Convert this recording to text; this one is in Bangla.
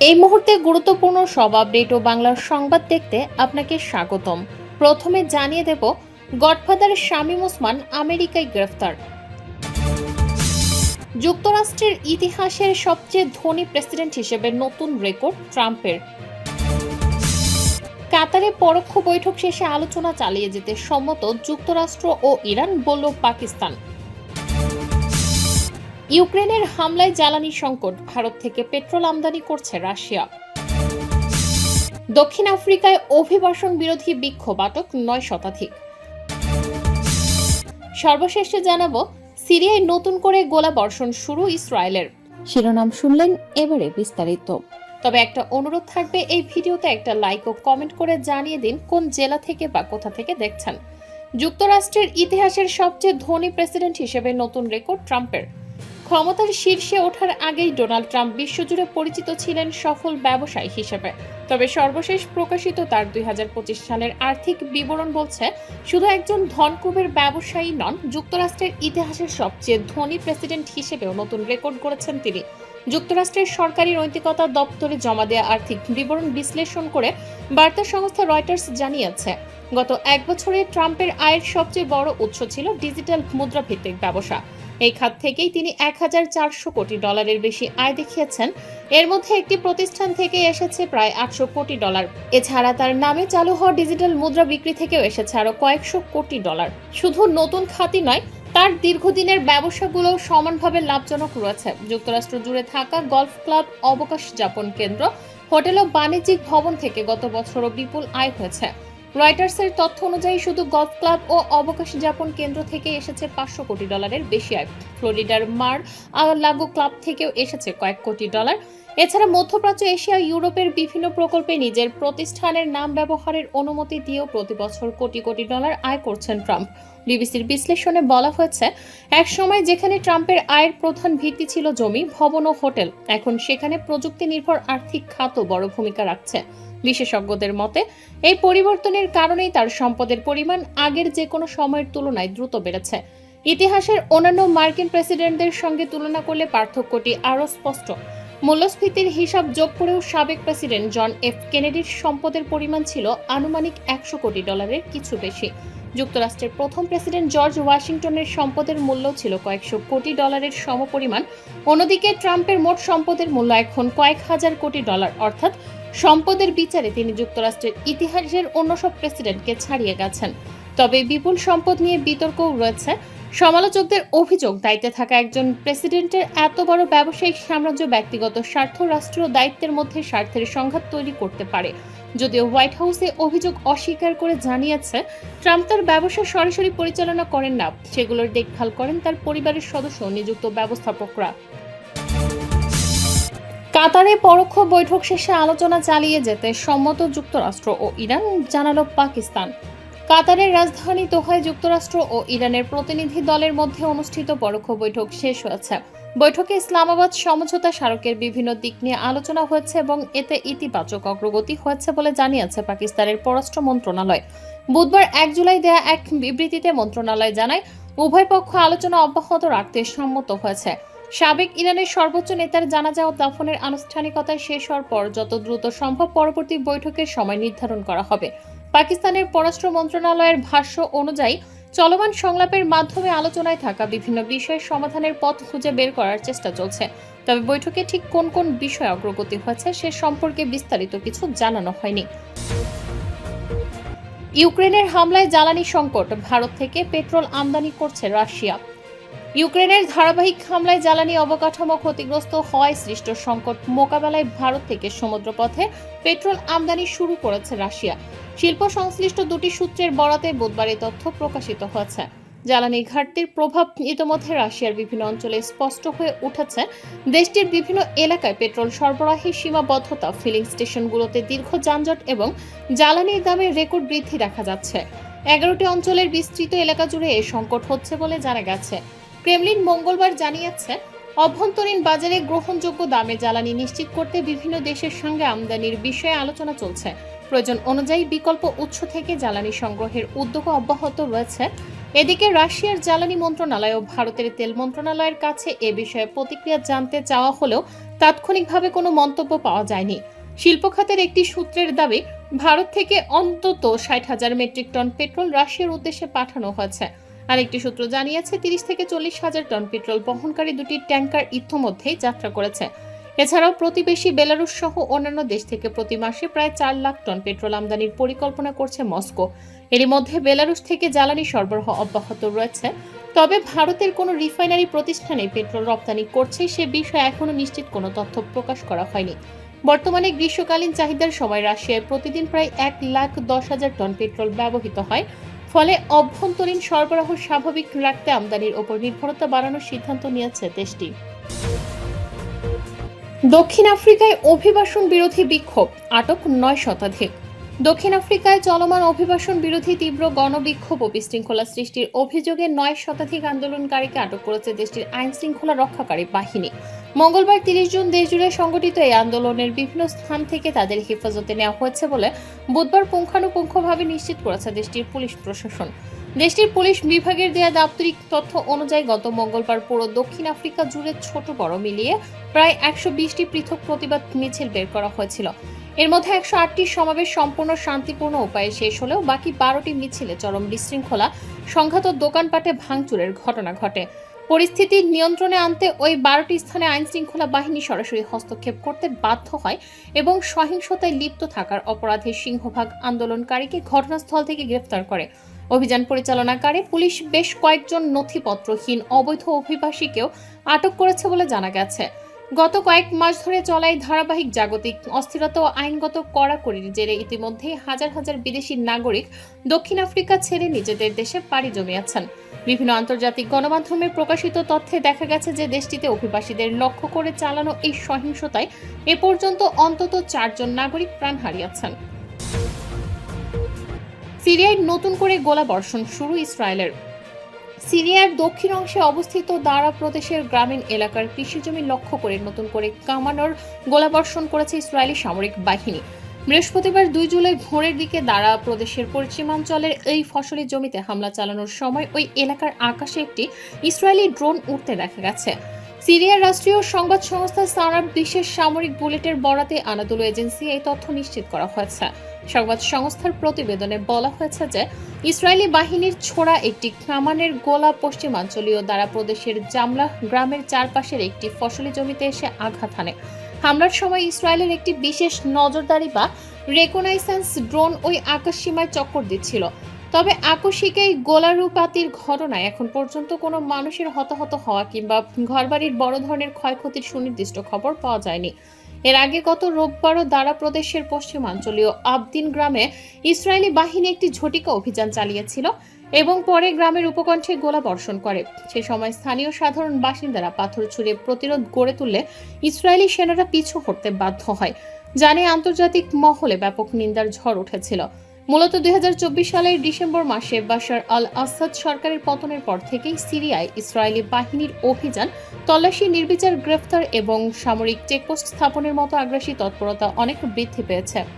এই মুহূর্তে গুরুত্বপূর্ণ সব আপডেট ও বাংলার সংবাদ দেখতে আপনাকে স্বাগতম। প্রথমে জানিয়ে দেব, গডফাদার শামীম ওসমান আমেরিকায় গ্রেফতার। যুক্তরাষ্ট্রের ইতিহাসের সবচেয়ে ধনী প্রেসিডেন্ট হিসেবে নতুন রেকর্ড ট্রাম্পের। কাতারে পরোক্ষ বৈঠক শেষে আলোচনা চালিয়ে যেতে সম্মত যুক্তরাষ্ট্র ও ইরান, বলল পাকিস্তান। ইউক্রেনের হামলায় জ্বালানি সংকট, ভারত থেকে পেট্রোল আমদানি করছে রাশিয়া। দক্ষিণ আফ্রিকায় অভিবাসন বিরোধী বিক্ষোভ, আটক 9 শতাধিক। সর্বশেষে জানাবো, সিরিয়ায় নতুন করে গোলাবর্ষণ শুরু ইসরায়েলের। শিরোনাম শুনলেন, এবারে বিস্তারিত। তবে একটা অনুরোধ থাকবে, এই ভিডিওতে একটা লাইক ও কমেন্ট করে জানিয়ে দিন কোন জেলা থেকে বা কোথা থেকে দেখছেন। যুক্তরাষ্ট্রের ইতিহাসের সবচেয়ে ধনী প্রেসিডেন্ট হিসেবে নতুন রেকর্ড ট্রাম্পের। ক্ষমতার শীর্ষে ওঠার আগেই ডোনাল্ড ট্রাম্প বিশ্বজুড়ে পরিচিত ছিলেন সফল ব্যবসায়ী হিসেবে। তবে সর্বশেষ প্রকাশিত তার 2025 সালের আর্থিক বিবরণ বলছে, শুধু একজন ধনকুবের ব্যবসায়ী নন, যুক্তরাষ্ট্রের ইতিহাসের সবচেয়ে ধনী প্রেসিডেন্ট হিসেবেও নতুন রেকর্ড গড়েছেন তিনি। যুক্তরাষ্ট্রের সরকারি নৈতিকতা দপ্তরে জমা দেওয়া আর্থিক বিবরণ বিশ্লেষণ করে বার্তা সংস্থা রয়টার্স জানিয়েছে, গত এক বছরে ট্রাম্পের আয়ের সবচেয়ে বড় উৎস ছিল ডিজিটাল মুদ্রাভিত্তিক ব্যবসা। এই খাত থেকেই তিনি $1,400 কোটি বেশি আয় দেখিয়েছেন। এর মধ্যে একটি প্রতিষ্ঠান থেকে এসেছে প্রায় $800 কোটি। এছাড়া তার নামে চালু হওয়া ডিজিটাল মুদ্রা বিক্রি থেকেও এসেছে আরো কয়েকশো কোটি ডলার। শুধু নতুন খাতই নয়, তার দীর্ঘদিনের ব্যবসাগুলো সমানভাবে লাভজনক রয়েছে। যুক্তরাষ্ট্র জুড়ে থাকা গলফ ক্লাব, অবকাশ যাপন কেন্দ্র, হোটেল ও বাণিজ্যিক ভবন থেকে গত বছরও বিপুল আয় হয়েছে। রয়টার্সের তথ্য অনুযায়ী শুধু গলফ ক্লাব ও অবকাশ যাপন কেন্দ্র থেকে এসেছে $500 কোটি বেশি আয়। ফ্লোরিডার মার লাগো ক্লাব থেকেও এসেছে কয়েক কোটি ডলার। এছাড়া মধ্যপ্রাচ্য, এশিয়া, ইউরোপের বিভিন্ন প্রকল্পে নিজের প্রতিষ্ঠানের নাম ব্যবহারের অনুমতি দিয়েও প্রতি বছর কোটি কোটি ডলার আয় করছেন ট্রাম্প। বিবিসির বিশ্লেষণে বলা হয়েছে, এক সময় যেখানে ট্রাম্পের আয়ের প্রধান ভিত্তি ছিল জমি, ভবন ও হোটেল, এখন সেখানে প্রযুক্তি নির্ভর আর্থিক খাতও বড় ভূমিকা রাখছে। বিশেষজ্ঞদের মতে, এই পরিবর্তনের কারণেই তার সম্পদের পরিমাণ আগের যে কোনো সময়ের তুলনায় দ্রুত বেড়েছে। ইতিহাসের অন্যান্য মার্কিন প্রেসিডেন্টদের সঙ্গে তুলনা করলে পার্থক্যটি আরও স্পষ্ট। মূল্যস্ফীতির হিসাব যোগ করেও সাবেক প্রেসিডেন্ট জন এফ কেনেডির সম্পদের পরিমাণ ছিল আনুমানিক $100 কোটি কিছু বেশি। যুক্তরাষ্ট্রের প্রথম প্রেসিডেন্ট জর্জ ওয়াশিংটনের সম্পদের মূল্য ছিল কয়েকশো কোটি ডলারের সমপরিমাণ। অন্যদিকে ট্রাম্পের মোট সম্পদের মূল্য এখন কয়েক হাজার কোটি ডলার, অর্থাৎ সম্পদের বিচারে তিনি যুক্তরাষ্ট্রের ইতিহাসের অন্য সব প্রেসিডেন্টকে ছাড়িয়ে গেছেন। তবে বিপুল সম্পদ নিয়ে বিতর্কও রয়েছে। সমালোচকদের অভিযোগ, দায়িত্বে থাকা একজন প্রেসিডেন্টের এত বড় ব্যবসায়িক সাম্রাজ্য ব্যক্তিগত স্বার্থ, রাষ্ট্রীয় দায়িত্বের মধ্যে স্বার্থের সংঘাত তৈরি করতে পারে। যদিও হোয়াইট হাউসে অভিযোগ অস্বীকার করে জানিয়েছে, ট্রাম্প তার ব্যবসা সরাসরি পরিচালনা করেন না, সেগুলোর দেখভাল করেন তার পরিবারের সদস্য, নিযুক্ত ব্যবস্থাপকরা। কাতারে পরোক্ষ বৈঠক শেষে আলোচনা চালিয়ে যেতে সম্মত যুক্তরাষ্ট্র ও ইরান, জানালো পাকিস্তান। কাতারের রাজধানী দোহায় যুক্তরাষ্ট্র ও ইরানের প্রতিনিধি দলের মধ্যে অনুষ্ঠিত পরোক্ষ বৈঠক শেষ হয়েছে। বৈঠকে ইসলামাবাদ সমঝোতা স্মারকের বিভিন্ন দিক নিয়ে আলোচনা হয়েছে এবং এতে ইতিবাচক অগ্রগতি হয়েছে বলে জানিয়েছে পাকিস্তানের পররাষ্ট্র মন্ত্রণালয়। বুধবার 1 জুলাই দেয়া এক বিবৃতিতে মন্ত্রণালয় জানায়, উভয় পক্ষ আলোচনা অব্যাহত রাখতে সম্মত হয়েছে। সাবেক ইরানের সর্বোচ্চ নেতার জানাজা ও দাফনের আনুষ্ঠানিকতা শেষ হওয়ার পর যত দ্রুত সম্ভব পরবর্তী বৈঠকের সময় নির্ধারণ করা হবে। পাকিস্তানের পররাষ্ট্র মন্ত্রণালয়ের ভাষ্য অনুযায়ী, চলমান সংলাপের মাধ্যমে আলোচনায় থাকা বিভিন্ন বিষয়ের সমাধানের পথ খুঁজে বের করার চেষ্টা চলছে। তবে বৈঠকে ঠিক কোন কোন বিষয়ে অগ্রগতি হয়েছে সে সম্পর্কে বিস্তারিত কিছু জানানো হয়নি। ইউক্রেনের হামলায় জ্বালানি সংকট, ভারত থেকে পেট্রোল আমদানি করছে রাশিয়া। ইউক্রেনের ধারাবাহিক হামলায় জ্বালানি অবকাঠামো ক্ষতিগ্রস্ত হওয়ায় সৃষ্ট সংকট মোকাবেলায় ভারত থেকে সমুদ্রপথে পেট্রোল আমদানি শুরু করেছে রাশিয়া। শিল্প সংশ্লিষ্ট দুটি সূত্রের বরাতে বুধবার এই তথ্য প্রকাশিত হয়েছে। জ্বালানি ঘাটতির প্রভাব ইতিমধ্যে রাশিয়ার বিভিন্ন অঞ্চলে স্পষ্ট হয়ে উঠেছে। দেশটির বিভিন্ন এলাকায় পেট্রোল সরবরাহের সীমাবদ্ধতা, ফিলিং স্টেশনগুলোতে দীর্ঘ যানজট এবং জ্বালানির দামে রেকর্ড বৃদ্ধি দেখা যাচ্ছে। 11টি অঞ্চলের বিস্তৃত এলাকা জুড়ে এই সংকট হচ্ছে বলে জানা গেছে। ক্রেমলিন মঙ্গলবার জানিয়েছে, অভ্যন্তরীণ বাজারে গ্রহণযোগ্য দামে জ্বালানি নিশ্চিত করতে বিভিন্ন দেশের সঙ্গে আমদানির বিষয়ে আলোচনা চলছে। প্রয়োজন অনুযায়ী বিকল্প উৎস থেকে জ্বালানি সংগ্রহের উদ্যোগ অব্যাহত রয়েছে। এদিকে রাশিয়ার জ্বালানি মন্ত্রণালয় ও ভারতের তেল মন্ত্রণালয়ের কাছে এ বিষয়ে প্রতিক্রিয়া জানতে চাওয়া হলেও তাৎক্ষণিকভাবে কোনো মন্তব্য পাওয়া যায়নি। শিল্প খাতের একটি সূত্রের দাবি, ভারত থেকে অন্তত 60,000 মেট্রিক টন পেট্রোল রাশিয়ার উদ্দেশ্যে পাঠানো হয়েছে। আরেকটি সূত্র জানিয়েছে 30 থেকে 40,000 টন পেট্রোল বহনকারী দুটি ট্যাঙ্কার ইতিমধ্যেই যাত্রা করেছে। এছাড়াও প্রতিবেশী বেলারুশ সহ অন্যান্য দেশ থেকে প্রতি মাসে প্রায় 4 লাখ টন পেট্রোল আমদানির পরিকল্পনা করছে মস্কো। এরই মধ্যে বেলারুশ থেকে জ্বালানি সরবরাহ অব্যাহত রয়েছে। তবে ভারতের কোনো রিফাইনারি প্রতিষ্ঠানে পেট্রোল রপ্তানি করছে সে বিষয়ে এখনো নিশ্চিত কোনো তথ্য প্রকাশ করা হয়নি। বর্তমানে গ্রীষ্মকালীন চাহিদার সময় রাশিয়ায় প্রতিদিন প্রায় 1,10,000 টন পেট্রোল ব্যবহৃত হয়। ফলে অভ্যন্তরীণ সরবরাহ স্বাভাবিক রাখতে আমদানির ওপর নির্ভরতা বাড়ানোর সিদ্ধান্ত নিয়েছে দেশটি। দক্ষিণ আফ্রিকায় অভিবাসন বিরোধী বিক্ষোভ, আটক 9 শতাধিক। দক্ষিণ আফ্রিকায় চলমান অভিবাসন বিরোধী তীব্র গণবিক্ষোভ ও বিশৃঙ্খলা সৃষ্টির অভিযোগে 9 শতাধিক আন্দোলনকারীকে আটক করেছে দেশটির আইন শৃঙ্খলা রক্ষাকারী বাহিনী। মঙ্গলবার 30 জুন দেশজুড়ে সংগঠিত এই আন্দোলনের বিভিন্ন স্থান থেকে তাদের হেফাজতে নেওয়া হয়েছে বলে বুধবার পুঙ্খানুপুঙ্খভাবে নিশ্চিত করেছে দেশটির পুলিশ প্রশাসন। দেশটির পুলিশ বিভাগের দেয়া দাপ্তরিক তথ্য অনুযায়ী গত মঙ্গলবার পুরো দক্ষিণ আফ্রিকা জুড়ে ছোট বড় মিলিয়ে প্রায় 120টি পৃথক প্রতিবাদ মিছিল বের করা হয়েছিল। এর মধ্যে 108টি সমাবেশ সম্পূর্ণ শান্তিপূর্ণ উপায়ে শেষ হলেও বাকি 12টি মিছিলে চরম বিশৃঙ্খলা, সংঘাত ও দোকানপাটে ভাঙচুরের ঘটনা ঘটে। পরিস্থিতি নিয়ন্ত্রণে আনতে ওই 12টি স্থানে আইন শৃঙ্খলা বাহিনী সরাসরি হস্তক্ষেপ করতে বাধ্য হয় এবং সহিংসতায় লিপ্ত থাকার অপরাধে সিংহভাগ আন্দোলনকারীকে ঘটনাস্থল থেকে গ্রেফতার করে। অভিযান পরিচালনাকারী পুলিশ বেশ কয়েকজন নথিপত্রহীন অবৈধ অভিবাসীকেও আটক করেছে বলে জানা গেছে। গত কয়েক মাস ধরে চলা এই ধারাবাহিক জাগতিক অস্থিরতা ও আইনগত কড়াকড়ির জেরে ইতিমধ্যেই হাজার হাজার বিদেশি নাগরিক দক্ষিণ আফ্রিকা ছেড়ে নিজেদের দেশে পাড়ি জমিয়েছেন। বিভিন্ন আন্তর্জাতিক গণমাধ্যমে প্রকাশিত তথ্যে দেখা গেছে যে দেশটিতে অভিবাসীদের লক্ষ্য করে চালানো এই সহিংসতায় এ পর্যন্ত অন্তত 4 জন নাগরিক প্রাণ হারিয়েছেন। সিরিয়ায় নতুন করে গোলাবর্ষণ শুরু ইসরায়েলের। সিরিয়ার দক্ষিণ অংশে অবস্থিত দারা প্রদেশের গ্রামীণ এলাকার কৃষিজমি লক্ষ্য করে নতুন করে কামানোর গোলাবর্ষণ করেছে ইসরায়েলি সামরিক বাহিনী। বৃহস্পতিবার 2 জুলাই ভোরের দিকে দারা প্রদেশের পশ্চিমাঞ্চলের এই ফসলি জমিতে হামলা চালানোর সময় ওই এলাকার আকাশে একটি ইসরায়েলি ড্রোন উড়তে দেখা গেছে। সিরিয়ার রাষ্ট্রীয় সংবাদ সংস্থা সানার বিশেষ সামরিক বুলেটের বরাতে আনাদুলু এজেন্সি এই তথ্য নিশ্চিত করা হয়েছে। সংবাদ সংস্থার প্রতিবেদনে বলা হয়েছে যে ইসরায়েলি বাহিনীর ছোড়া একটি কামানের গোলা পশ্চিমাঞ্চলীয় দারা প্রদেশের জামলা গ্রামের চারপাশের একটি ফসলি জমিতে এসে আঘাত হানে। হামলার সময় ইসরায়েলের একটি বিশেষ নজরদারি বা রেকনাইসেন্স ড্রোন ওই আকাশসীমায় চক্কর দিচ্ছিল। তবে আকস্মিক এই গোলারুপাতির ঘটনায় এখন পর্যন্ত কোনো মানুষের হতাহত হওয়া কিংবা ঘরবাড়ির বড় ধরনের ক্ষয়ক্ষতির সুনির্দিষ্ট খবর পাওয়া যায়নি। এর আগে গত রোববারও দারা প্রদেশের পশ্চিমাঞ্চলীয় আবদিন গ্রামে ইসরায়েলি বাহিনী একটি ঝটিকা অভিযান চালিয়েছিল এবং পরে গ্রামের উপকণ্ঠে গোলাবর্ষণ করে। সে সময় স্থানীয় সাধারণ বাসিন্দারা পাথর ছুঁড়ে প্রতিরোধ গড়ে তুললে ইসরায়েলি সেনারা পিছু হটতে বাধ্য হয়। জানে আন্তর্জাতিক মহলে ব্যাপক নিন্দার ঝড় উঠেছিল। মূলত 2024 সালের ডিসেম্বর মাসে বাশার আল আসাদ সরকারের পতনের পর থেকেই সিরিয়ায় ইসরায়েলি বাহিনীর অভিযান, তল্লাশি, নির্বিচার গ্রেফতার এবং সামরিক চেকপোস্ট স্থাপনের মতো আগ্রাসী তৎপরতা অনেক বৃদ্ধি পেয়েছে।